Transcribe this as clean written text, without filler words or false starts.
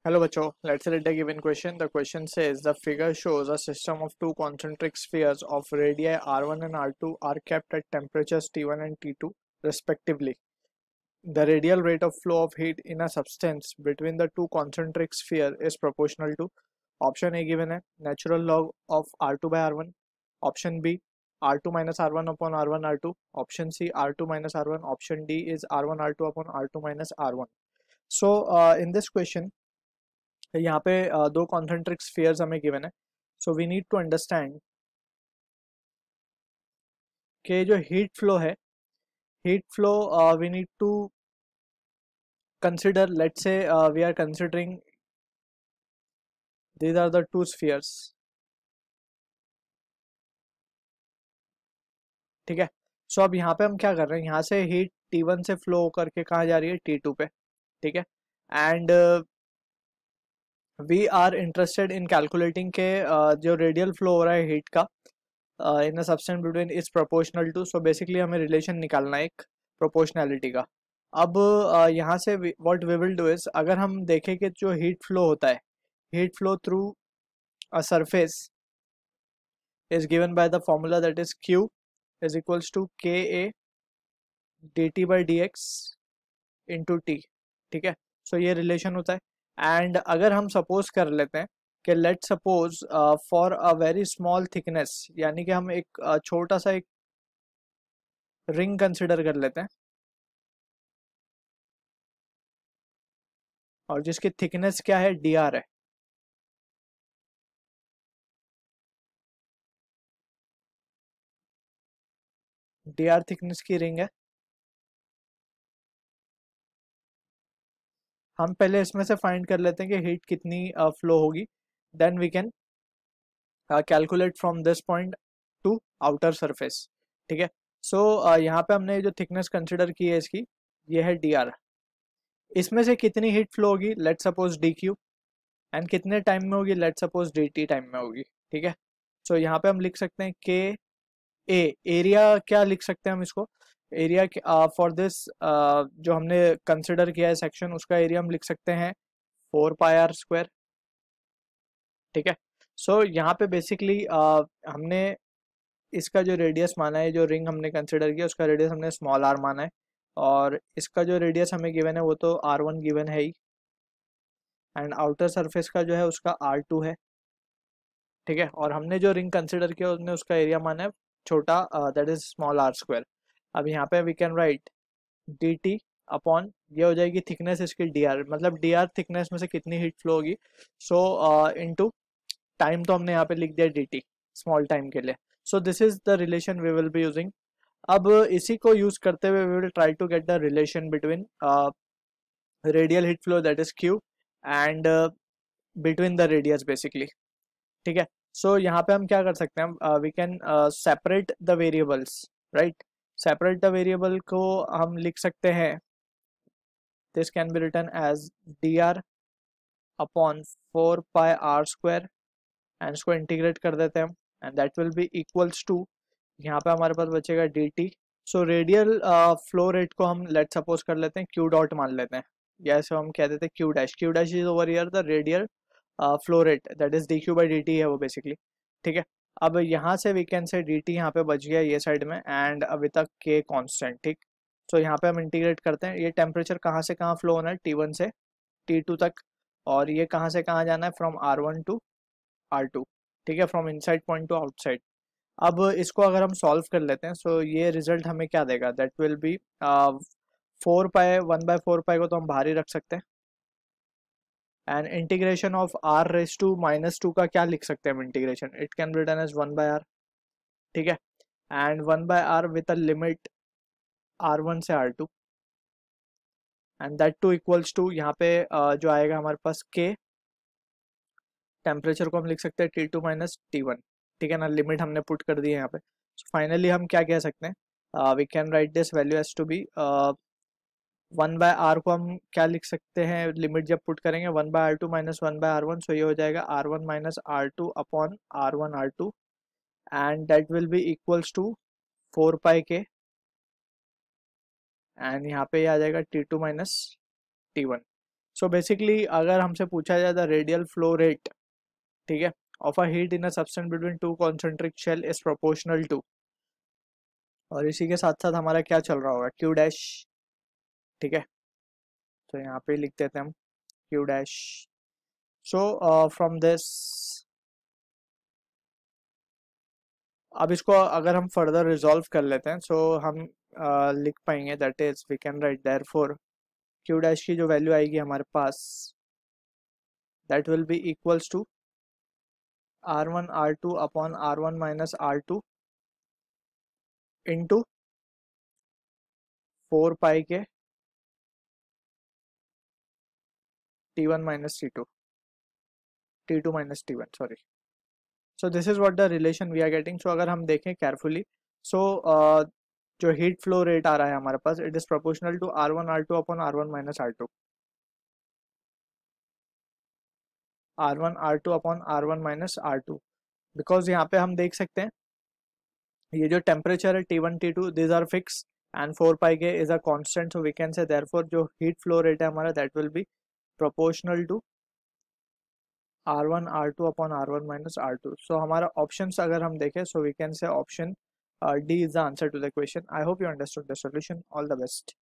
Hello, Bacho. Let's read the given question. The question says the figure shows a system of two concentric spheres of radii R1 and R2 are kept at temperatures T1 and T2 respectively. The radial rate of flow of heat in a substance between the two concentric sphere is proportional to option A given है natural log of R2 by R1, option B R2 minus R1 upon R1 R2, option C R2 minus R1, option D is R1 R2 upon R2 minus R1. So in this question यहाँ पे दो concentric spheres हमें given है. So we need to understand कि जो heat flow है, heat flow we need to consider. Let's say we are considering these are the two spheres. ठीक है. सो अब यहाँ पे हम क्या कर रहे हैं, यहाँ से हीट T1 से फ्लो करके कहाँ जा रही है, T2 पे. ठीक है. And we are interested in calculating के जो रेडियल फ्लो हो रहा है हीट का in a substance between is proportional to. So basically हमें रिलेशन निकालना है एक प्रोपोर्शनैलिटी का. अब यहाँ से what we will do is, अगर हम देखें कि जो हीट फ्लो होता है, heat flow through a surface is given by the formula that is Q is equals to Ka dt by dx into T. ठीक है. सो ये रिलेशन होता है. एंड अगर हम सपोज कर लेते हैं कि let suppose for a very small thickness, यानी कि हम एक छोटा सा एक रिंग कंसिडर कर लेते हैं और जिसकी थिकनेस क्या है, dr है. dr थिकनेस की रिंग है. हम पहले इसमें से फाइंड कर लेते हैं कि हीट कितनी फ्लो होगी. Then we can calculate from this point to outer surface. ठीक है. सो यहाँ पे हमने जो थिकनेस कंसिडर की है इसकी, ये है dr. इसमें से कितनी हीट फ्लो होगी, लेट सपोज dq. एंड कितने टाइम में होगी, लेट सपोज dt टाइम में होगी. ठीक है. सो यहाँ पे हम लिख सकते हैं के ए. एरिया क्या लिख सकते हैं हम इसको, एरिया फॉर दिस जो हमने कंसिडर किया है सेक्शन, उसका एरिया हम लिख सकते हैं 4πr². ठीक है. सो यहाँ पे बेसिकली हमने इसका जो रेडियस माना है, जो रिंग हमने कंसिडर किया उसका रेडियस हमने स्मॉल r माना है, और इसका जो रेडियस हमें गिवन है वो तो r1 गिवन है ही, एंड आउटर सरफेस का जो है उसका r2 है. ठीक है. और हमने जो रिंग कंसिडर किया उसने उसका एरिया माना है छोटा, दैट इज स्मॉल r². अब यहाँ पे we can write dt upon, ये हो जाएगी थिकनेस इसकी dr, मतलब dr थिकनेस में से कितनी हीट फ्लो होगी. सो इनटू टाइम, तो हमने यहाँ पे लिख दिया dt स्मॉल टाइम के लिए. So this is the relation we will be using. अब इसी को यूज करते हुए we will try to get the relation between radial heat flow that is q and between the radius basically. ठीक है. सो यहाँ पे हम क्या कर सकते हैं, we can separate the variables, right. Separate the variable को हम लिख सकते हैं, this can be written as dr upon 4πr², and इसको इंटीग्रेट कर देते हैं हम, and that will be equals to, यहाँ पे हमारे पास बचेगा dt. So radial flow rate को हम लेट सपोज कर लेते हैं q डॉट मान लेते हैं, या ऐसे हम कह देते हैं q dash. q dash is over here the radial flow rate that is dq by dt है वो बेसिकली. ठीक है. अब यहाँ से वी कैन से dt यहाँ पे बच गया ये साइड में, एंड अभी तक k कांस्टेंट. ठीक. सो यहाँ पे हम इंटीग्रेट करते हैं. ये टेम्परेचर कहाँ से कहाँ फ्लो होना है, T1 से T2 तक, और ये कहाँ से कहाँ जाना है, फ्रॉम R1 टू R2. ठीक है, from inside point to outside. अब इसको अगर हम सॉल्व कर लेते हैं, सो ये रिजल्ट हमें क्या देगा, दैट विल बी 4π, 1/4π को तो हम बाहर ही रख सकते हैं, एंड इंटीग्रेशन ऑफ r⁻⁻² का क्या लिख सकते हैं हम integration, it can be done as 1/r. ठीक है. And 1/r with a limit r1 से r2, and that to equals to, यहाँ पे जो आएगा हमारे पास k, टेम्परेचर को हम लिख सकते हैं T2 माइनस T1. ठीक है ना, लिमिट हमने पुट कर दी है यहाँ पे. सो फाइनली हम क्या कह सकते हैं, we can write this value as to be 1/r को हम क्या लिख सकते हैं, लिमिट जब पुट करेंगे 1/r2 माइनस 1/r1. सो ये हो जाएगा r1 minus r2 upon r1 r2, and that will be equals to 4πk, and यहाँ पे आ जाएगा T2 minus T1. So basically अगर हमसे पूछा जाए द रेडियल फ्लो रेट, ठीक है, of a heat in a substance between two concentric shell is proportional to, और इसी के साथ साथ हमारा क्या चल रहा होगा, क्यू डैश, ठीक है, तो यहाँ पे लिख देते हैं हम Q dash. So from this, अब इसको अगर हम फर्दर रिजॉल्व कर लेते हैं, सो हम लिख पाएंगे that is we can write therefore Q dash की जो वैल्यू आएगी हमारे पास, that will be equals to R1 R2 upon R1 minus R2 into 4 pi के T1 minus T2, T2 minus T1, sorry. So this is what the relation we are getting. So अगर हम देखें carefully, सो जो heat flow rate आ रहा है हमारे पास, it is proportional to R1 R2 upon R1 minus R2, R1 R2 upon R1 minus R2, because यहाँ पे हम देख सकते हैं ये जो टेम्परेचर है T1 T2 this are fix and 4 pi के is a constant, so we can say therefore जो हीट फ्लो रेट है हमारा that will be proportional to R1 R2 upon R1 minus R2। So हमारा options अगर हम देखें, so we can say option D is the answer to the question. I hope you understood the solution. All the best.